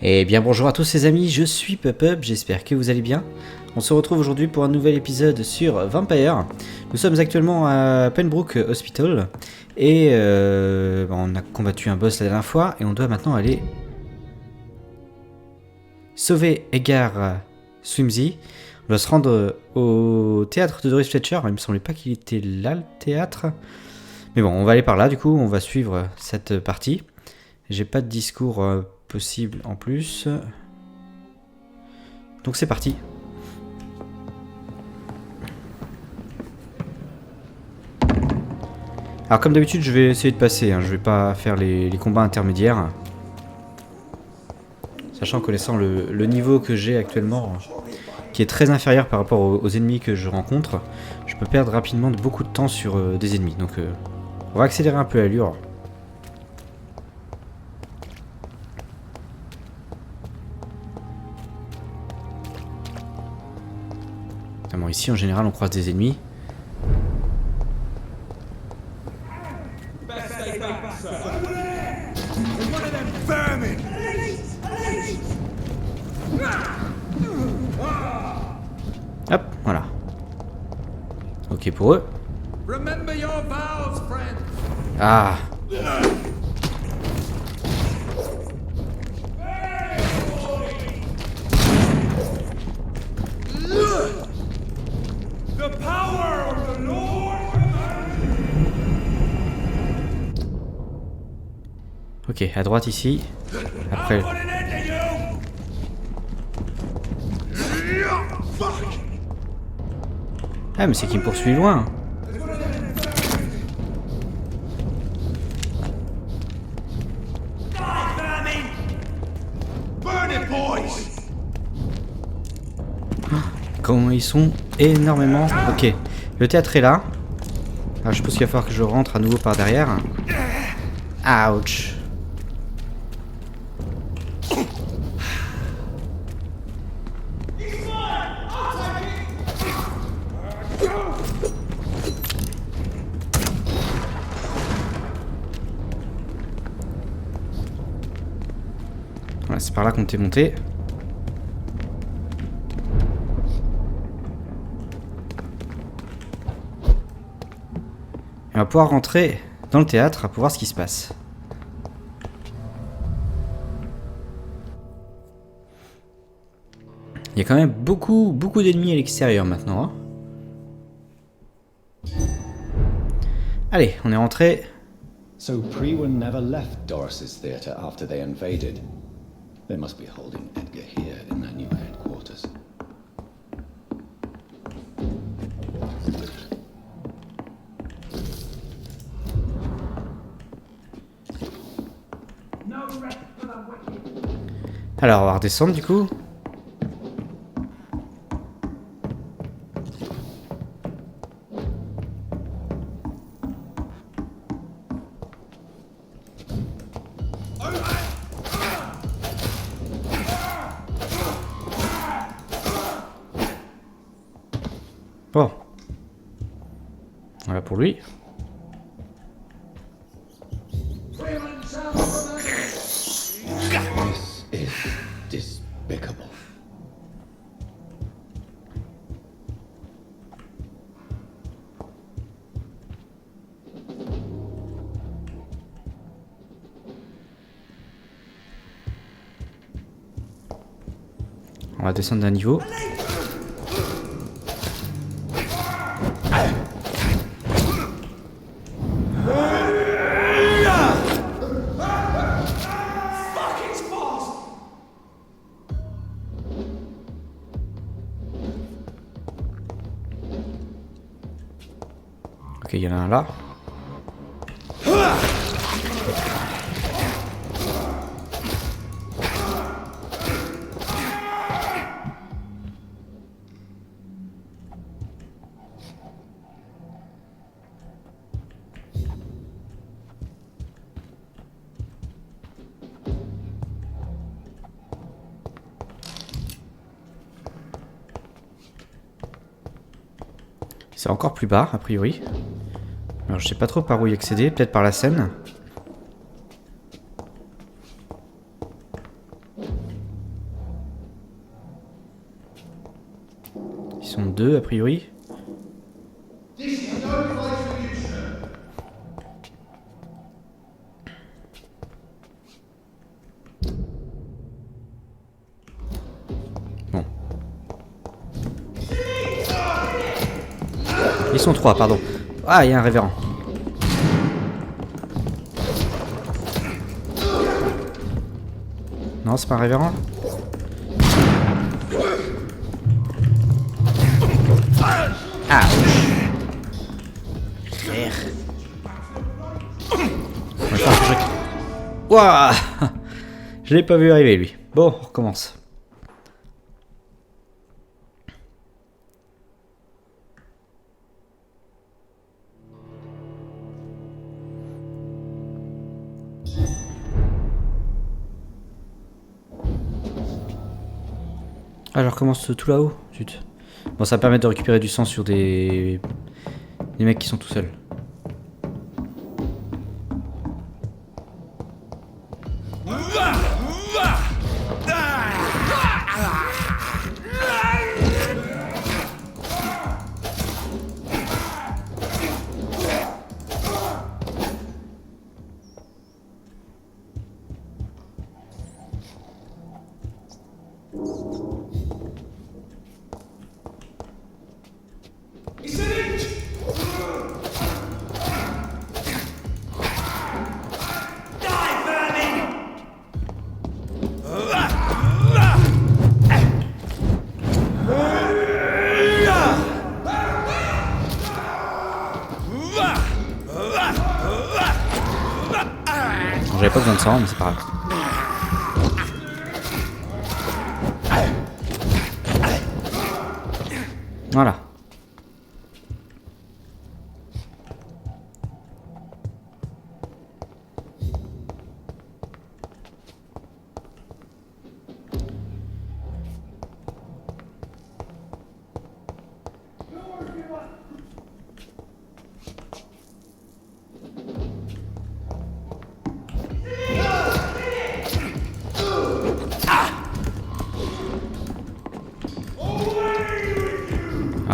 Et bien bonjour à tous les amis, je suis Pup, j'espère que vous allez bien. On se retrouve aujourd'hui pour un nouvel épisode sur Vampyr. Nous sommes actuellement à Pembroke Hospital et on a combattu un boss la dernière fois et on doit maintenant aller sauver Edgar Swansea. On doit se rendre au théâtre de Doris Fletcher, il me semblait pas qu'il était là le théâtre. Mais bon, on va aller par là du coup, on va suivre cette partie. J'ai pas de discours possible en plus. Donc c'est parti. Alors comme d'habitude je vais essayer de passer, je vais pas faire les combats intermédiaires. Sachant, connaissant le niveau que j'ai actuellement, qui est très inférieur par rapport aux ennemis que je rencontre, je peux perdre rapidement beaucoup de temps sur des ennemis. Donc on va accélérer un peu l'allure. Notamment ici en général on croise des ennemis. Hop, voilà. Ok pour eux. Ah. Ok, à droite ici. Après. Ah mais c'est qu'il me poursuit loin. Comment ils sont énormément. Ok, le théâtre est là. Alors je pense qu'il va falloir que je rentre à nouveau par derrière. Ouch. Voilà, c'est par là qu'on était monté. Et on va pouvoir rentrer dans le théâtre pour voir ce qui se passe. Il y a quand même beaucoup d'ennemis à l'extérieur maintenant. Allez, on est rentré. So Prewen never left Doris's theatre after they invaded. They must be holding Edgar here in their new headquarters. Alors, on va redescendre du coup. Bon. Voilà pour lui. This is despicable. On va descendre d'un niveau. Ok, il y en a un là. C'est encore plus bas, a priori. Alors je sais pas trop par où y accéder, peut-être par la scène. sont 2 a priori. Bon. Ils sont 3, pardon. Ah, il y a un révérend. Non, c'est pas un révérend. Ah, Wouah. Je l'ai pas vu arriver lui. Bon, on recommence. Ah, je recommence tout là-haut. Zut. Bon, ça va permettre de récupérer du sang sur des mecs qui sont tout seuls. J'avais pas besoin de sang, mais c'est pas grave. Voilà.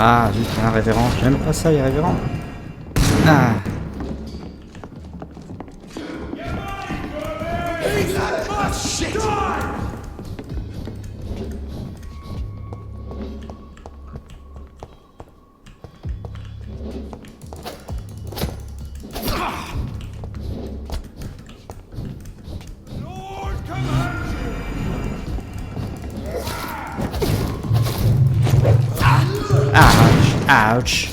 Ah, juste un révérend. J'aime pas ça, les révérends. Ah. Ouch.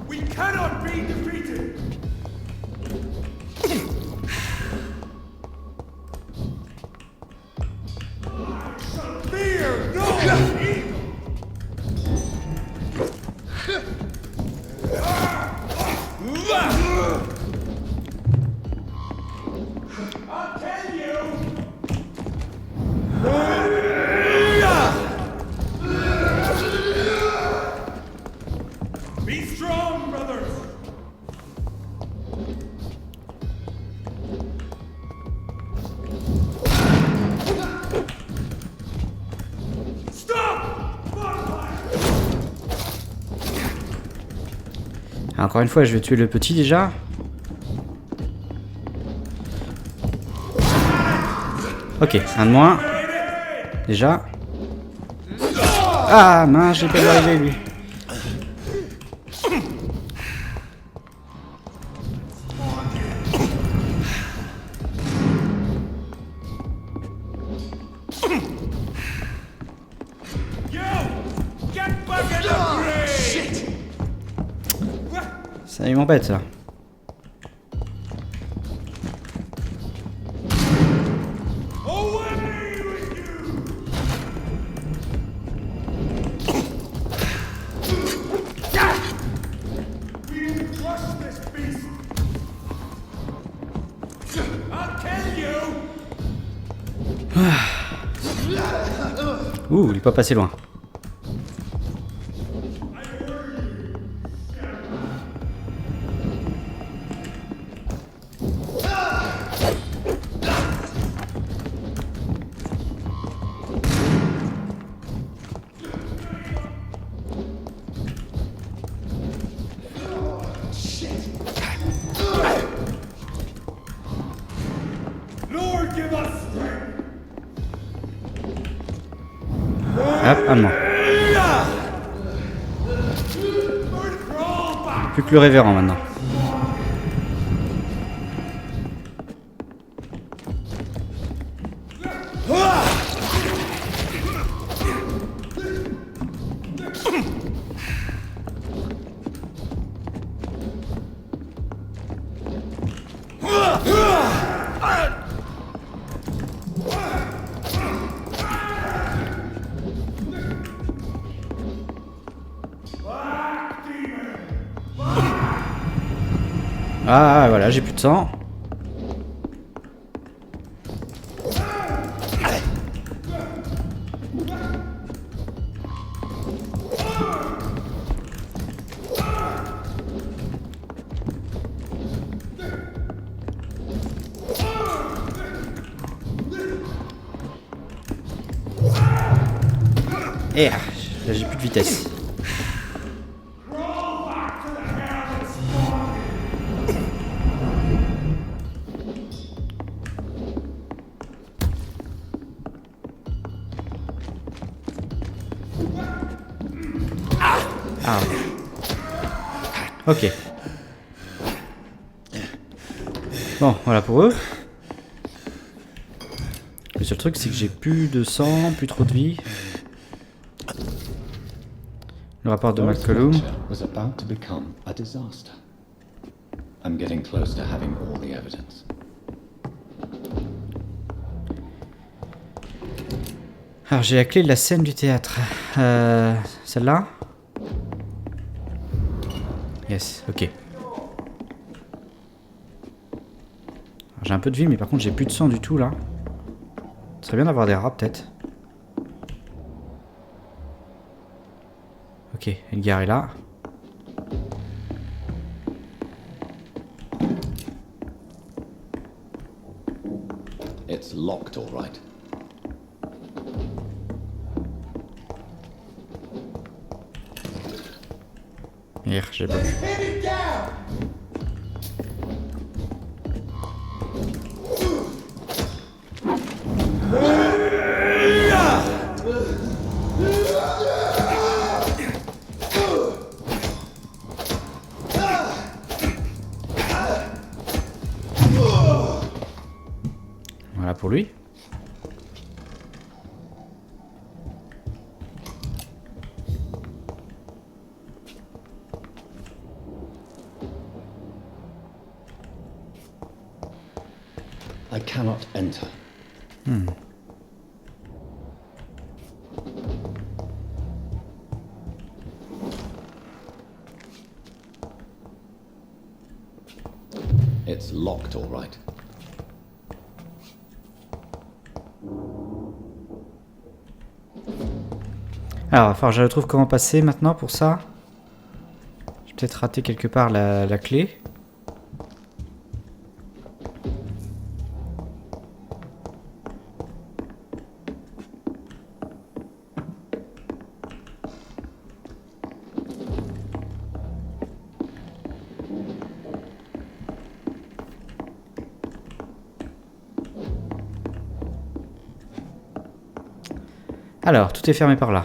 We cannot be defeated. Fear no evil. I'll tell you. Be strong, brothers. Stop! Encore une fois, je vais tuer le petit déjà. Ok, un de moins. Déjà. Ah mince, j'ai pas dû arriver lui. Ça il m'embête ça. Ouh, il est pas passé loin. Hop, à moi. Plus que le révérend maintenant. Ah voilà, j'ai plus de sang. Et là j'ai plus de vitesse. Ah. Ok. Bon, voilà pour eux. Le seul truc, c'est que j'ai plus de sang, plus trop de vie. Le rapport de Malcolm. Was about to become a disaster. I'm getting close to having all the evidence. Alors j'ai la clé de la scène du théâtre. Celle-là? Yes, ok. J'ai un peu de vie, mais par contre j'ai plus de sang du tout là. Ce serait bien d'avoir des rats peut-être. Ok, Edgar est là. It's locked, all right. Hier, j'ai pas vu. Voilà pour lui. I cannot enter. It's locked, all right. Alors, il va falloir que je retrouve comment passer maintenant pour ça. J'ai peut-être raté quelque part la clé. Alors, tout est fermé par là.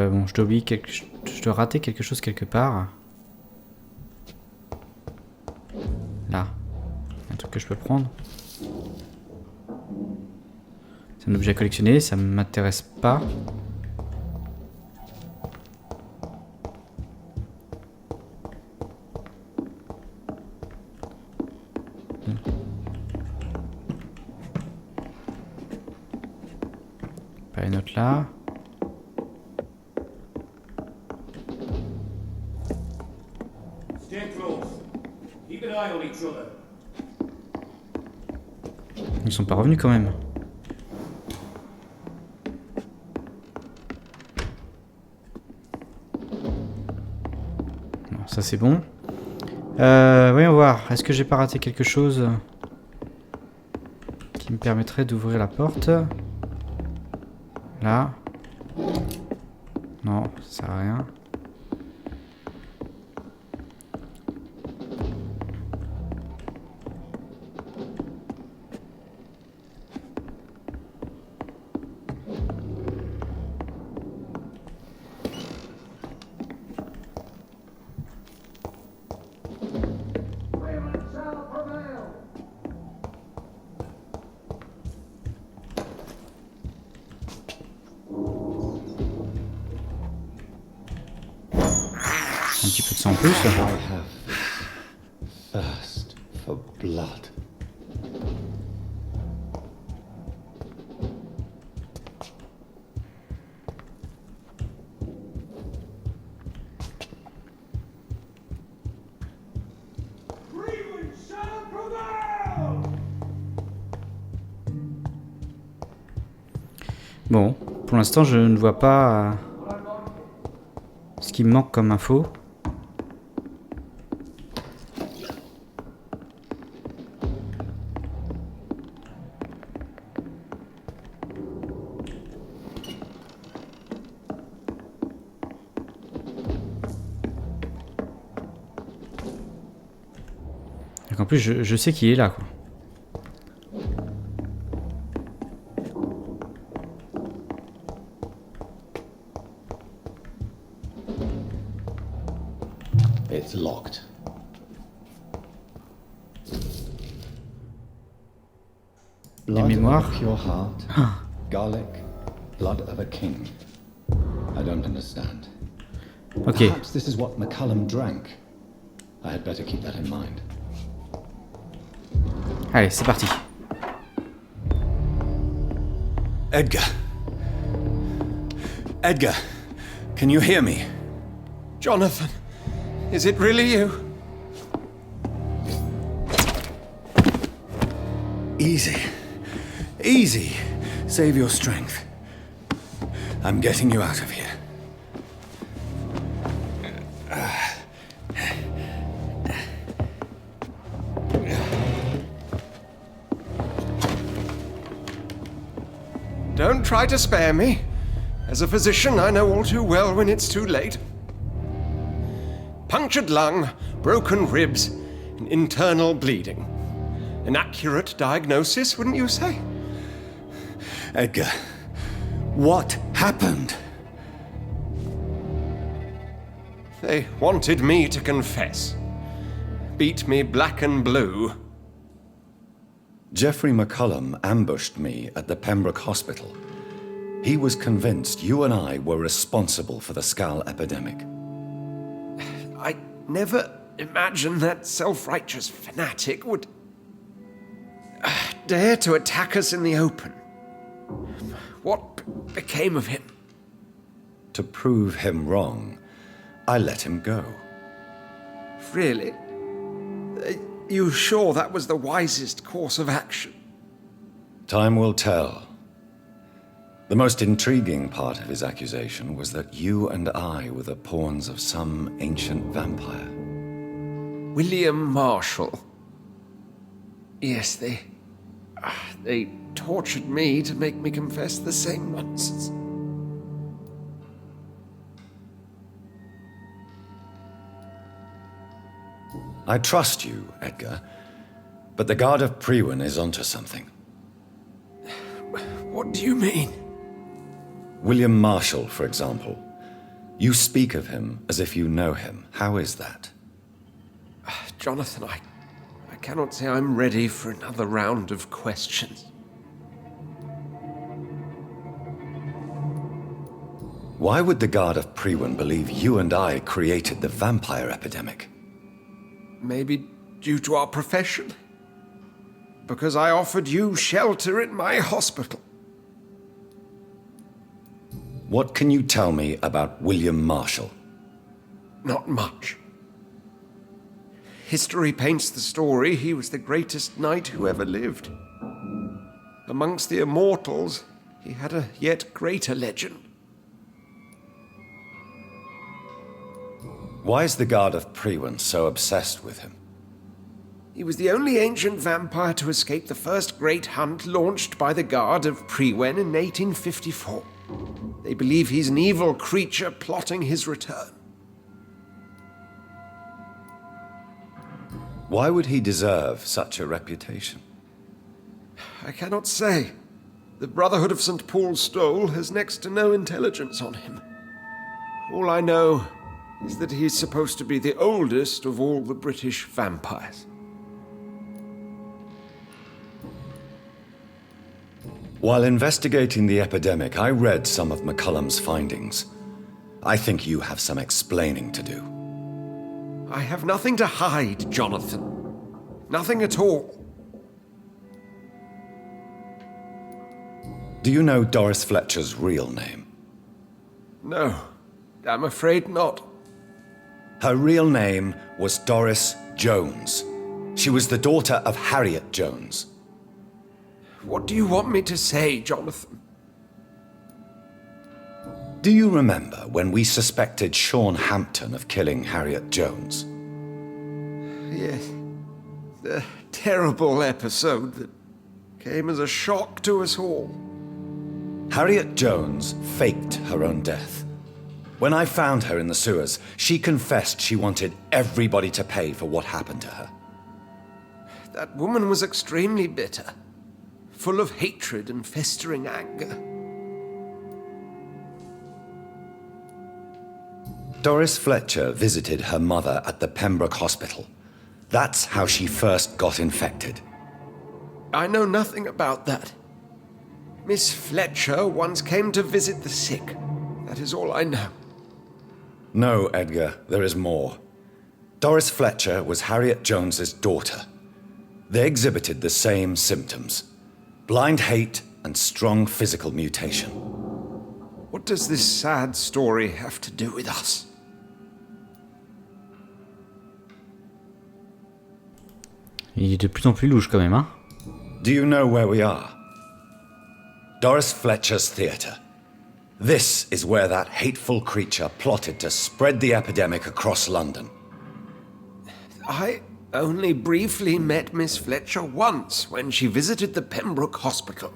Bon, je dois oublier je dois rater quelque chose quelque part. Là. Un truc que je peux prendre. C'est un objet à collectionner, ça ne m'intéresse pas. Pas une autre là. Ils sont pas revenus quand même. Bon, ça c'est bon. Voyons voir. Est-ce que j'ai pas raté quelque chose qui me permettrait d'ouvrir la porte? Là. Non, ça sert à rien. Un petit peu de sang en plus. I have this thirst for blood. Freeman shall prevail! Bon, pour l'instant, je ne vois pas ce qui me manque comme info. Donc en plus, je sais qu'il est là, quoi. It's locked. Blood mémoires. of a pure heart. Garlic. Blood of a king. I don't understand. Ok. Perhaps this is what McCullum drank. I had better keep that in mind. Allez, c'est parti. Edgar. Edgar, can you hear me? Jonathan, is it really you? Easy. Easy. Save your strength. I'm getting you out of here. Don't try to spare me. As a physician, I know all too well when it's too late. Punctured lung, broken ribs, and internal bleeding. An accurate diagnosis, wouldn't you say? Edgar, what happened? They wanted me to confess. Beat me black and blue. Geoffrey McCullum ambushed me at the Pembroke Hospital. He was convinced you and I were responsible for the Skull epidemic. I never imagined that self-righteous fanatic would dare to attack us in the open. What became of him? To prove him wrong, I let him go. Really? Are you sure that was the wisest course of action? Time will tell. The most intriguing part of his accusation was that you and I were the pawns of some ancient vampire. William Marshall. Yes, they tortured me to make me confess the same nonsense. I trust you, Edgar, but the Guard of Priwen is onto something. What do you mean? William Marshall, for example. You speak of him as if you know him. How is that? Jonathan, I cannot say I'm ready for another round of questions. Why would the Guard of Priwen believe you and I created the vampire epidemic? Maybe due to our profession? Because I offered you shelter in my hospital. What can you tell me about William Marshall? Not much. History paints the story he was the greatest knight who ever lived. Amongst the immortals, he had a yet greater legend. Why is the Guard of Prewen so obsessed with him? He was the only ancient vampire to escape the first great hunt launched by the Guard of Prewen in 1854. They believe he's an evil creature plotting his return. Why would he deserve such a reputation? I cannot say. The Brotherhood of St. Paul's Stole has next to no intelligence on him. All I know is that he's supposed to be the oldest of all the British vampires. While investigating the epidemic, I read some of McCullum's findings. I think you have some explaining to do. I have nothing to hide, Jonathan. Nothing at all. Do you know Doris Fletcher's real name? No, I'm afraid not. Her real name was Doris Jones. She was the daughter of Harriet Jones. What do you want me to say, Jonathan? Do you remember when we suspected Sean Hampton of killing Harriet Jones? Yes. The terrible episode that came as a shock to us all. Harriet Jones faked her own death. When I found her in the sewers, she confessed she wanted everybody to pay for what happened to her. That woman was extremely bitter, full of hatred and festering anger. Doris Fletcher visited her mother at the Pembroke Hospital. That's how she first got infected. I know nothing about that. Miss Fletcher once came to visit the sick. That is all I know. No, Edgar, there is more. Doris Fletcher was Harriet Jones's daughter. They exhibited the same symptoms: blind hate and strong physical mutation. What does this sad story have to do with us? Il est de plus en plus louche quand même, hein. Do you know where we are? Doris Fletcher's theatre. This is where that hateful creature plotted to spread the epidemic across London. I only briefly met Miss Fletcher once when she visited the Pembroke Hospital.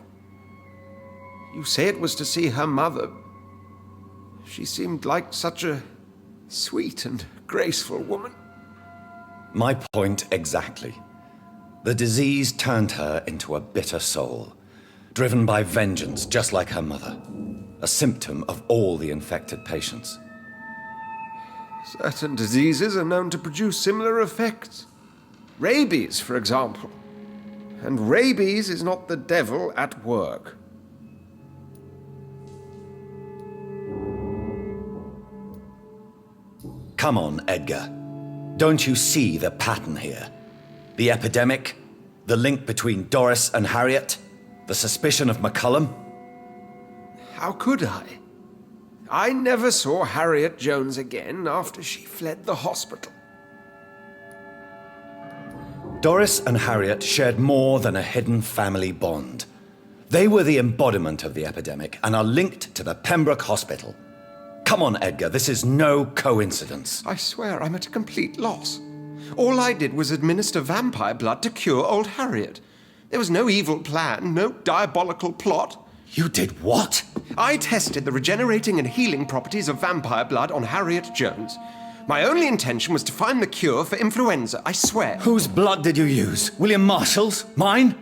You say it was to see her mother. She seemed like such a sweet and graceful woman. My point exactly. The disease turned her into a bitter soul, driven by vengeance just like her mother, a symptom of all the infected patients. Certain diseases are known to produce similar effects. Rabies, for example. And rabies is not the devil at work. Come on, Edgar. Don't you see the pattern here? The epidemic, the link between Doris and Harriet, the suspicion of McCullum? How could I? I never saw Harriet Jones again after she fled the hospital. Doris and Harriet shared more than a hidden family bond. They were the embodiment of the epidemic and are linked to the Pembroke Hospital. Come on, Edgar, this is no coincidence. I swear I'm at a complete loss. All I did was administer vampire blood to cure old Harriet. There was no evil plan, no diabolical plot. You did what? I tested the regenerating and healing properties of vampire blood on Harriet Jones. My only intention was to find the cure for influenza, I swear. Whose blood did you use? William Marshall's? Mine?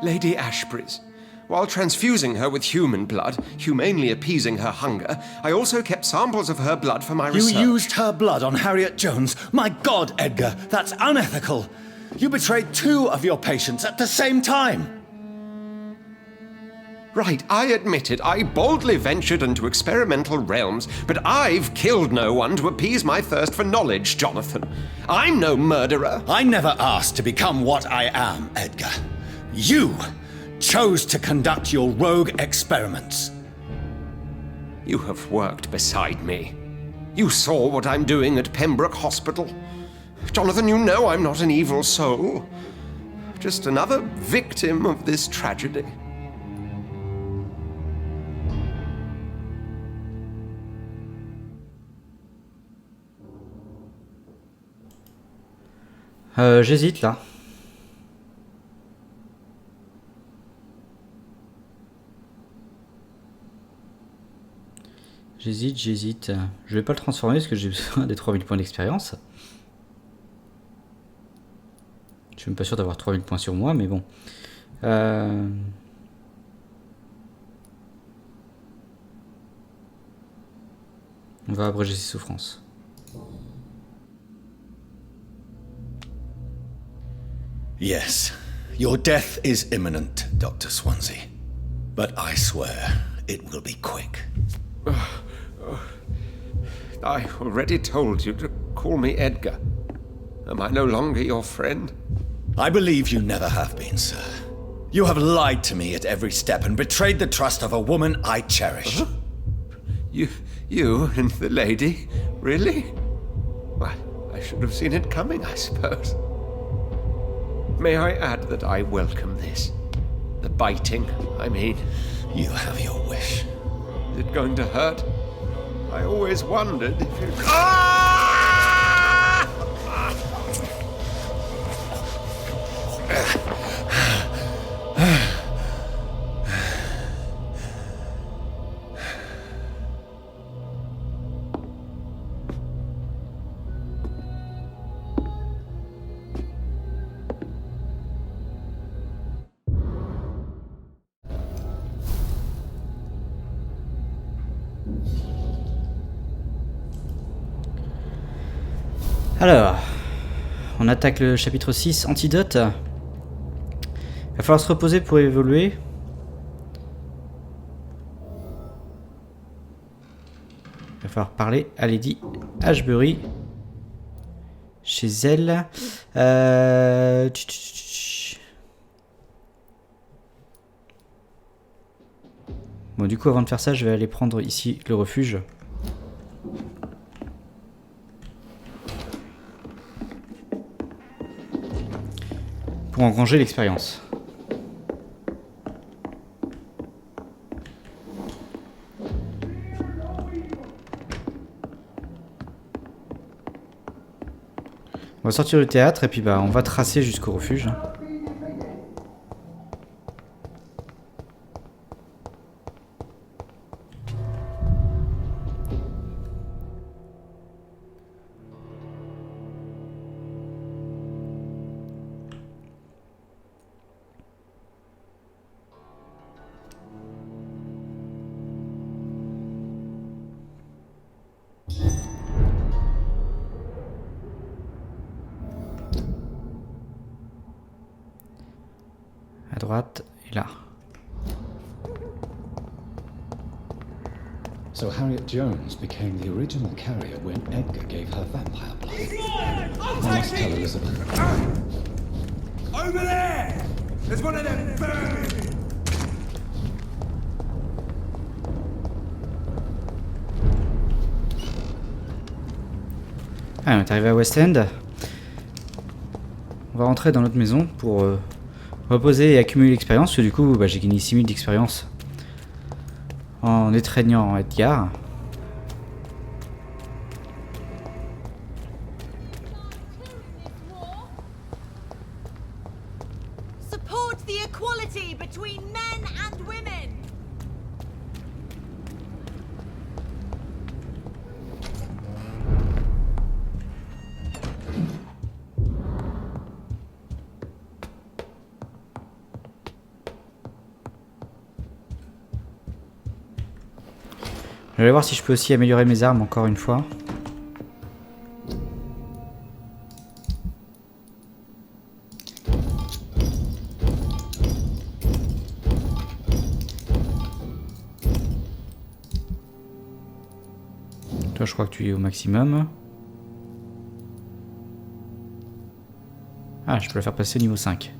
Lady Ashbury's. While transfusing her with human blood, humanely appeasing her hunger, I also kept samples of her blood for my research. You used her blood on Harriet Jones? My God, Edgar, that's unethical. You betrayed 2 of your patients at the same time. Right, I admit it. I boldly ventured into experimental realms, but I've killed no one to appease my thirst for knowledge, Jonathan. I'm no murderer. I never asked to become what I am, Edgar. You chose to conduct your rogue experiments. You have worked beside me. You saw what I'm doing at Pembroke Hospital. Jonathan, you know I'm not an evil soul. Just another victim of this tragedy. J'hésite là. J'hésite. Je vais pas le transformer parce que j'ai besoin des 3000 points d'expérience. Je suis même pas sûr d'avoir 3000 points sur moi, mais bon. On va abréger ses souffrances. Yes, your death is imminent, Dr. Swansea. But I swear it will be quick. I already told you to call me Edgar. Am I no longer your friend? I believe you never have been, sir. You have lied to me at every step and betrayed the trust of a woman I cherish. Huh? You and the lady? Really? Why, I should have seen it coming, I suppose. May I add that I welcome this? The biting, I mean. You have your wish. Is it going to hurt? I always wondered if it... Alors, on attaque le chapitre 6, antidote. Il va falloir se reposer pour évoluer. Il va falloir parler à Lady Ashbury. Chez elle. Bon, du coup, avant de faire ça, je vais aller prendre ici le refuge. Pour engranger l'expérience. On va sortir du théâtre et puis bah on va tracer jusqu'au refuge. À droite et là. So Harriet Jones became the original carrier when Edgar gave her vampire blood. I must tell Elizabeth. Over there! There's one of them vermin! Ah, on est arrivé à West End. On va rentrer dans notre maison pour reposer et accumuler l'expérience. Parce que du coup, bah, j'ai gagné 6000 d'expérience en étreignant Edgar. Support the equality between men and women. Je vais aller voir si je peux aussi améliorer mes armes encore une fois. Toi, je crois que tu es au maximum. Ah, je peux la faire passer au niveau 5.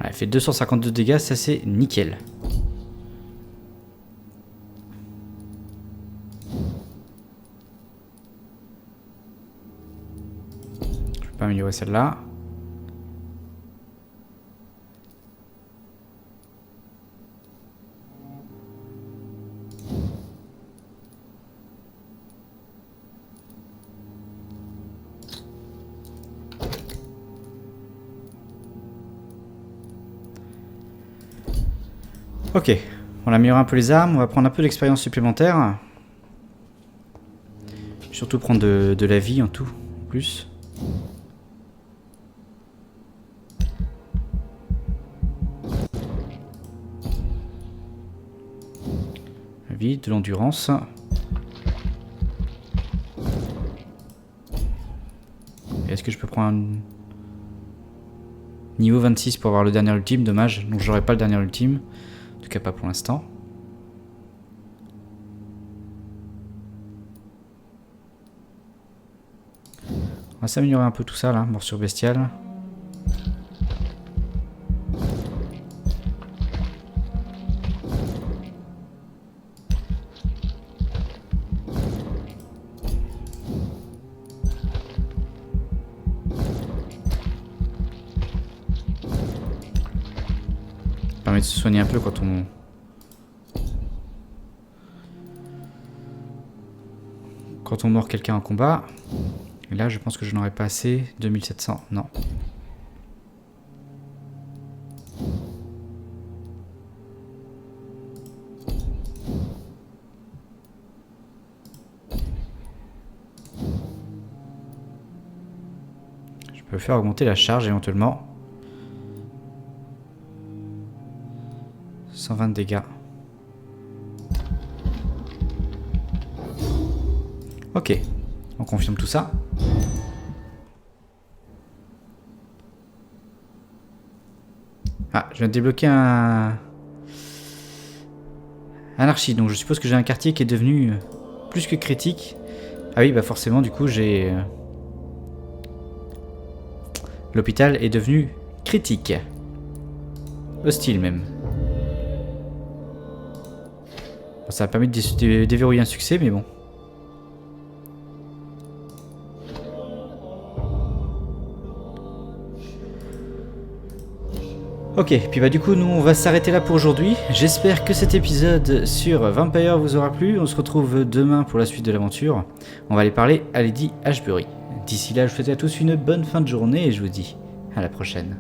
Elle fait 252 dégâts, ça c'est nickel. Je peux pas améliorer celle-là. Ok, on améliore un peu les armes, on va prendre un peu d'expérience supplémentaire. Surtout prendre de la vie en tout, en plus. La vie, de l'endurance. Est-ce que je peux prendre un niveau 26 pour avoir le dernier ultime? Dommage, donc j'aurai pas le dernier ultime. En tout cas pas pour l'instant. On va s'améliorer un peu tout ça là, morsure bestiale. Permet de se soigner un peu quand on mord quelqu'un en combat. Et là je pense que je n'aurai pas assez. 2700, non. Je peux faire augmenter la charge éventuellement. 120 dégâts. Ok, on confirme tout ça. Ah, je viens de débloquer un archi, donc je suppose que j'ai un quartier qui est devenu plus que critique. Ah oui, bah forcément, du coup, j'ai... L'hôpital est devenu critique. Hostile même. Bon, ça a permis de déverrouiller un succès, mais bon. Ok, puis bah du coup nous on va s'arrêter là pour aujourd'hui. J'espère que cet épisode sur Vampyr vous aura plu. On se retrouve demain pour la suite de l'aventure. On va aller parler à Lady Ashbury. D'ici là, je vous souhaite à tous une bonne fin de journée et je vous dis à la prochaine.